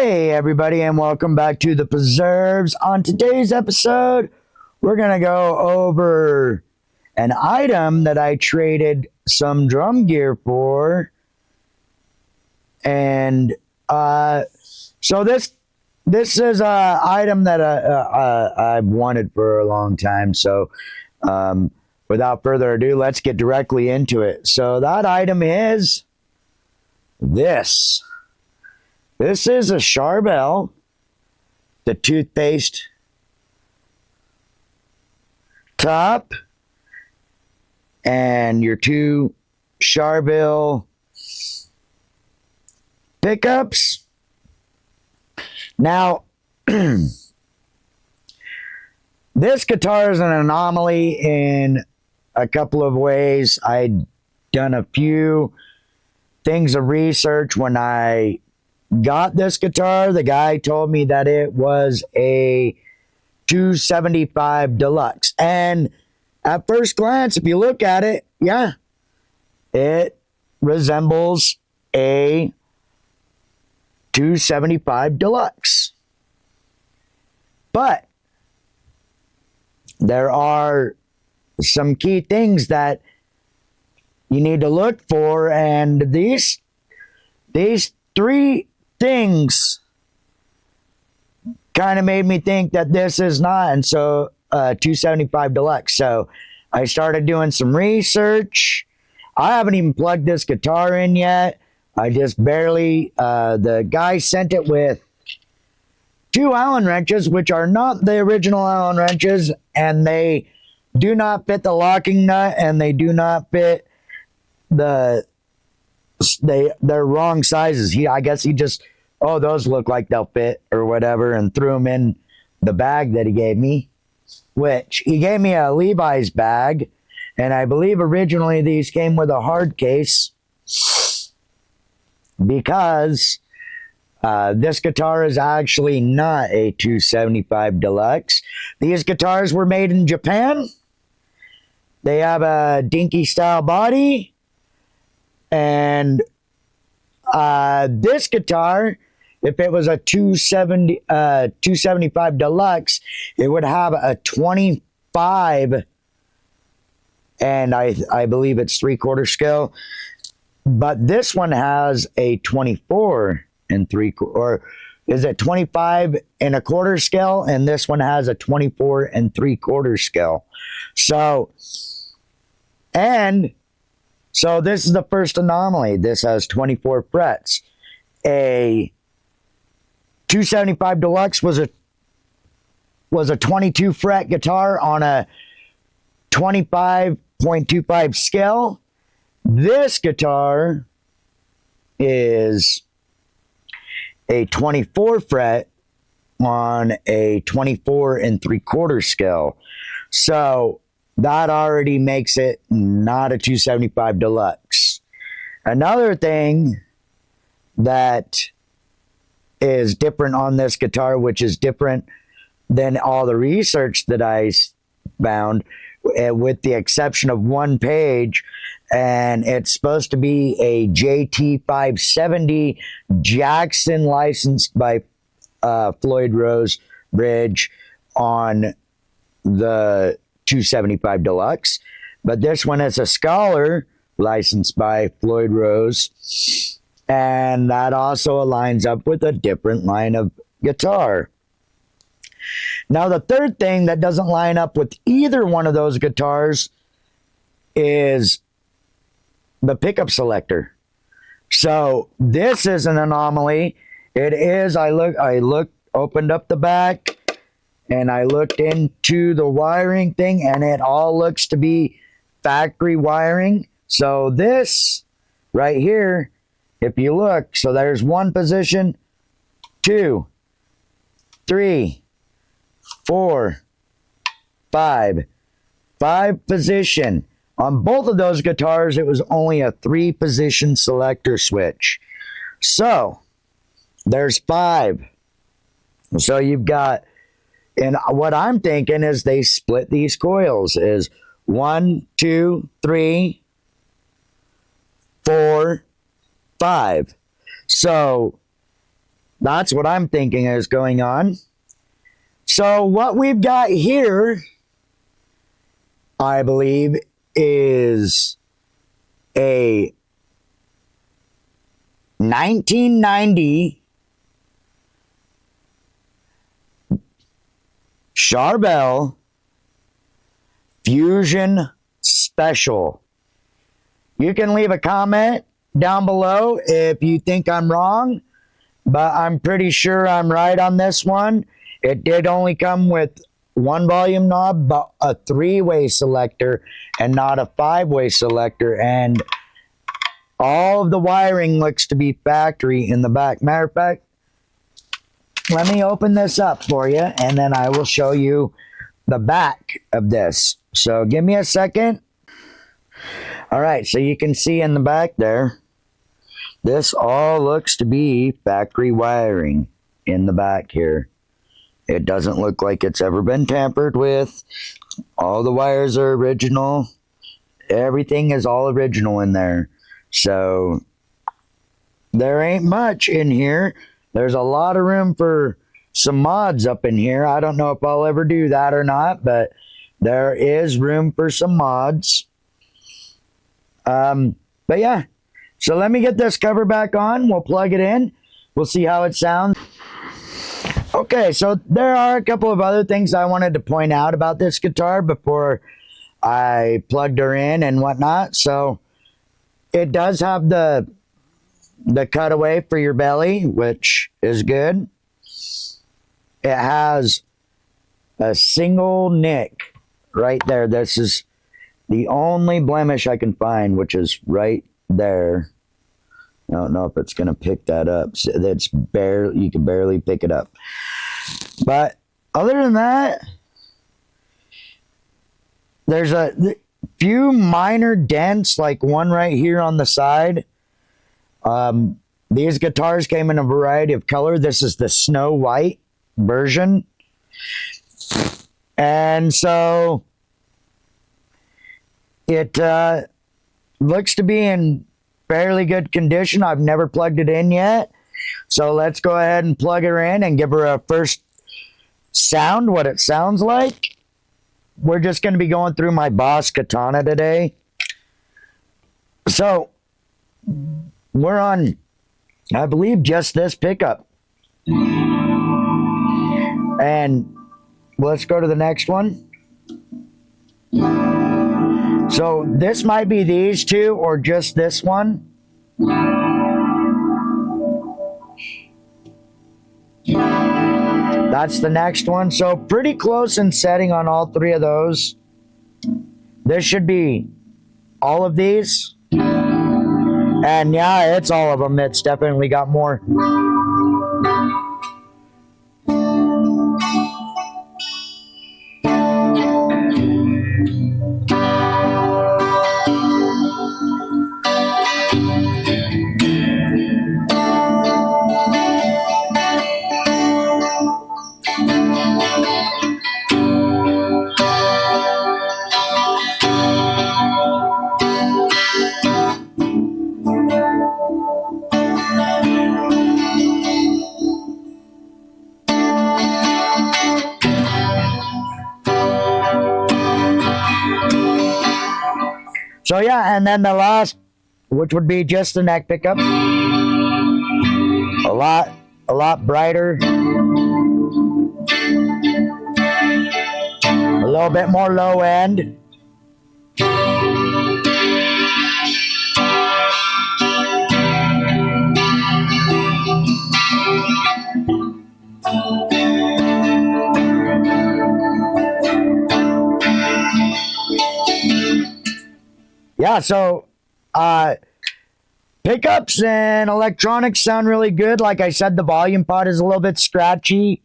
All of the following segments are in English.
Hey everybody, and welcome back to the Preserves. On today's episode, we're going to go over an item that I traded some drum gear for. And so this is an item that I've wanted for a long time. So without further ado, let's get directly into it. So that item is this. This is a charvel, the toothpaste top, and your two charvel pickups. Now, this guitar is an anomaly in a couple of ways. I'd done a few things of research when I got this guitar. The guy told me that it was a 275 Deluxe. And at first glance, if you look at it, yeah, it resembles a 275 Deluxe. But there are some key things that you need to look for, and these three things kind of made me think that this is not, and so 275 Deluxe. So I started doing some research. I haven't even plugged this guitar in yet. I just barely, the guy sent it with two Allen wrenches, which are not the original Allen wrenches, and they do not fit the locking nut, and they do not fit they're wrong sizes. I guess he just, oh, those look like they'll fit or whatever, and threw them in the bag that he gave me, which he gave me a Levi's bag, and I believe originally these came with a hard case because this guitar is actually not a 275 Deluxe. These guitars were made in Japan. They have a dinky style body. And this guitar, if it was a 275 Deluxe, it would have a 25, and I believe it's 3/4 scale. But this one has a 24 and 3/4, or is it 25 and a quarter scale? And this one has a 24 and 3/4 scale. So this is the first anomaly. This has 24 frets. A 275 Deluxe was a 22 fret guitar on a 25.25 scale. This guitar is a 24 fret on a 24 and 3/4 scale. So that already makes it not a 275 Deluxe. Another thing that is different on this guitar, which is different than all the research that I found, with the exception of one page, and it's supposed to be a JT 570 Jackson licensed by Floyd Rose Bridge on the 275 Deluxe, but this one is a Scholar licensed by Floyd Rose, and that also aligns up with a different line of guitar. Now, the third thing that doesn't line up with either one of those guitars is the pickup selector. So this is an anomaly. It is. I opened up the back, and I looked into the wiring thing, and it all looks to be factory wiring. So this right here, if you look, so there's one position, 2, 3, 4, 5. 5 position. On both of those guitars, it was only a 3-position selector switch. So there's 5. So you've got, and what I'm thinking is they split these coils is 1, 2, 3, 4, 5. So That's what I'm thinking is going on. So what we've got here, I believe, is a 1990 Charvel Fusion Special. You can leave a comment down below if you think I'm wrong, but I'm pretty sure I'm right on this one. It did only come with one volume knob, but a 3-way selector and not a 5-way selector, and all of the wiring looks to be factory in the back. Matter of fact, let me open this up for you, and then I will show you the back of this. So give me a second. All right, so you can see in the back there, this all looks to be factory wiring in the back here. It doesn't look like it's ever been tampered with. All the wires are original. Everything is all original in there. So there ain't much in here. There's a lot of room for some mods up in here. I don't know if I'll ever do that or not, but there is room for some mods. But yeah, so let me get this cover back on. We'll plug it in. We'll see how it sounds. Okay, so there are a couple of other things I wanted to point out about this guitar before I plugged her in and whatnot. So it does have the cutaway for your belly, which is good. It has a single nick right there. This is the only blemish I can find, which is right there. I don't know if it's going to pick that up. That's barely, you can barely pick it up. But other than that, there's a few minor dents, like one right here on the side. These guitars came in a variety of color. This is the Snow White version. And so it looks to be in fairly good condition. I've never plugged it in yet. So let's go ahead and plug her in and give her a first sound, what it sounds like. We're just going to be going through my Boss Katana today. So we're on, I believe, just this pickup. And let's go to the next one. So this might be these two or just this one. That's the next one. So pretty close in setting on all three of those. This should be all of these. And yeah, it's all of them. It's definitely got more. So yeah, and then the last, which would be just the neck pickup. A lot brighter. A little bit more low end. Yeah, so pickups and electronics sound really good. Like I said, the volume pot is a little bit scratchy.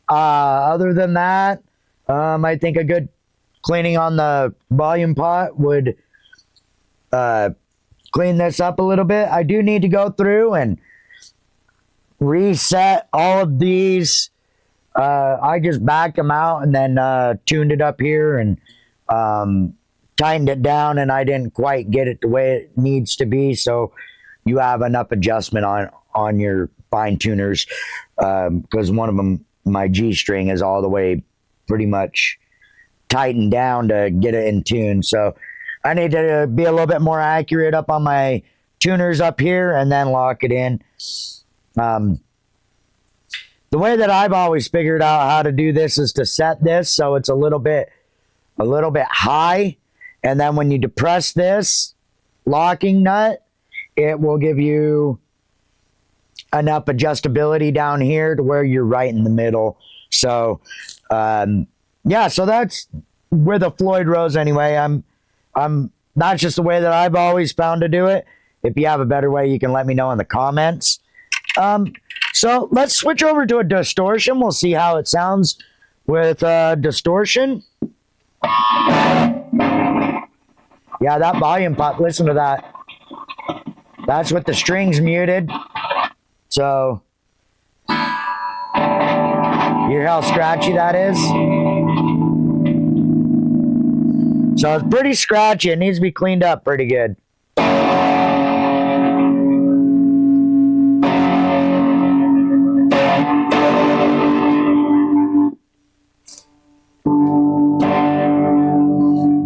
Other than that, I think a good cleaning on the volume pot would clean this up a little bit. I do need to go through and reset all of these. I just backed them out and then tuned it up here and tightened it down, and I didn't quite get it the way it needs to be, so you have enough adjustment on your fine tuners, because one of them, my G string, is all the way pretty much tightened down to get it in tune. So I need to be a little bit more accurate up on my tuners up here and then lock it in. The way that I've always figured out how to do this is to set this so it's a little bit high, and then when you depress this locking nut, it will give you enough adjustability down here to where you're right in the middle. So yeah, so that's with a Floyd Rose anyway. That's just the way that I've always found to do it. If you have a better way, you can let me know in the comments. So let's switch over to a distortion. We'll see how it sounds with distortion. Yeah, that volume pop, listen to that. That's with the strings muted. So, you hear how scratchy that is? So it's pretty scratchy. It needs to be cleaned up pretty good.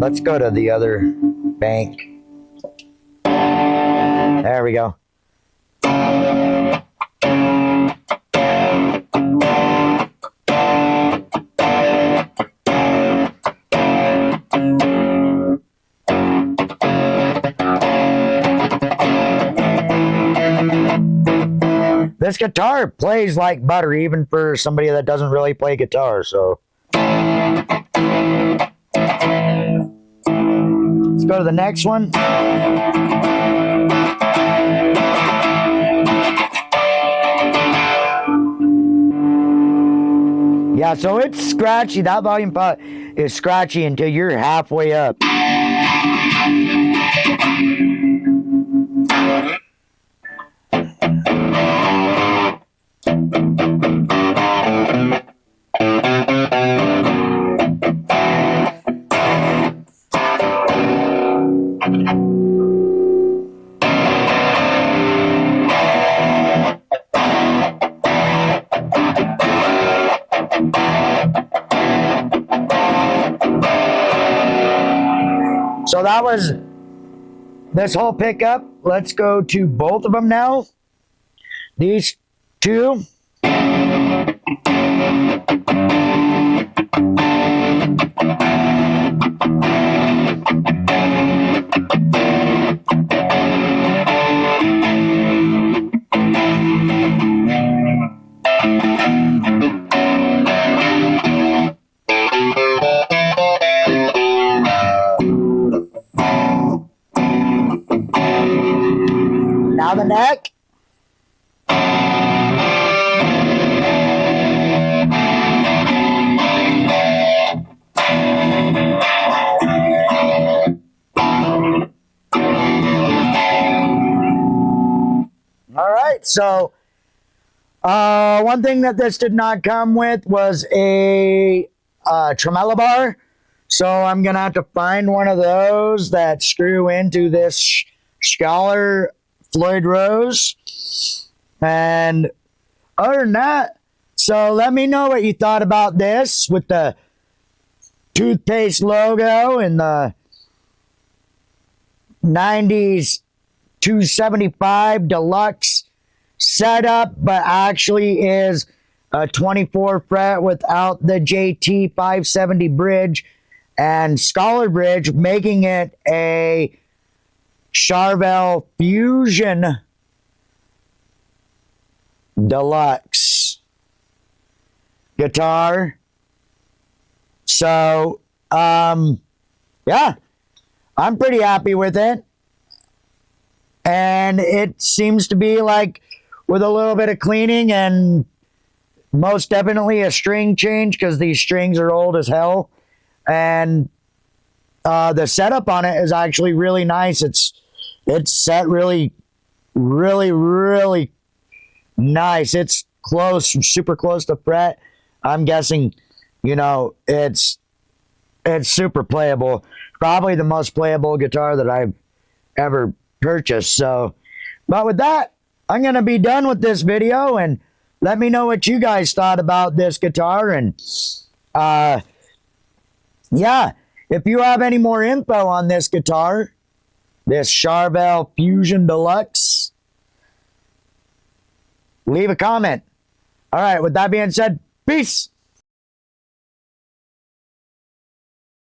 Let's go to the other bank. There we go. This guitar plays like butter, even for somebody that doesn't really play guitar, so. Let's go to the next one. Yeah, so it's scratchy. That volume pot is scratchy until you're halfway up. So that was this whole pickup. Let's go to both of them now. These two. Now the neck. All right, so one thing that this did not come with was a tremolo bar. So I'm going to have to find one of those that screw into this Scholar Floyd Rose. And other than that, so let me know what you thought about this with the toothpaste logo and the 90s 275 deluxe setup, but actually is a 24 fret without the JT 570 bridge and Scholar bridge, making it a Charvel Fusion Deluxe guitar. So, yeah, I'm pretty happy with it. And it seems to be like with a little bit of cleaning and most definitely a string change, because these strings are old as hell. And the setup on it is actually really nice. It's set really, really, really nice. It's close, super close to fret. I'm guessing, you know, it's super playable. Probably the most playable guitar that I've ever purchased. So, but with that, I'm going to be done with this video, and let me know what you guys thought about this guitar. And yeah, if you have any more info on this guitar, this Charvel Fusion Deluxe, leave a comment. All right, with that being said, peace.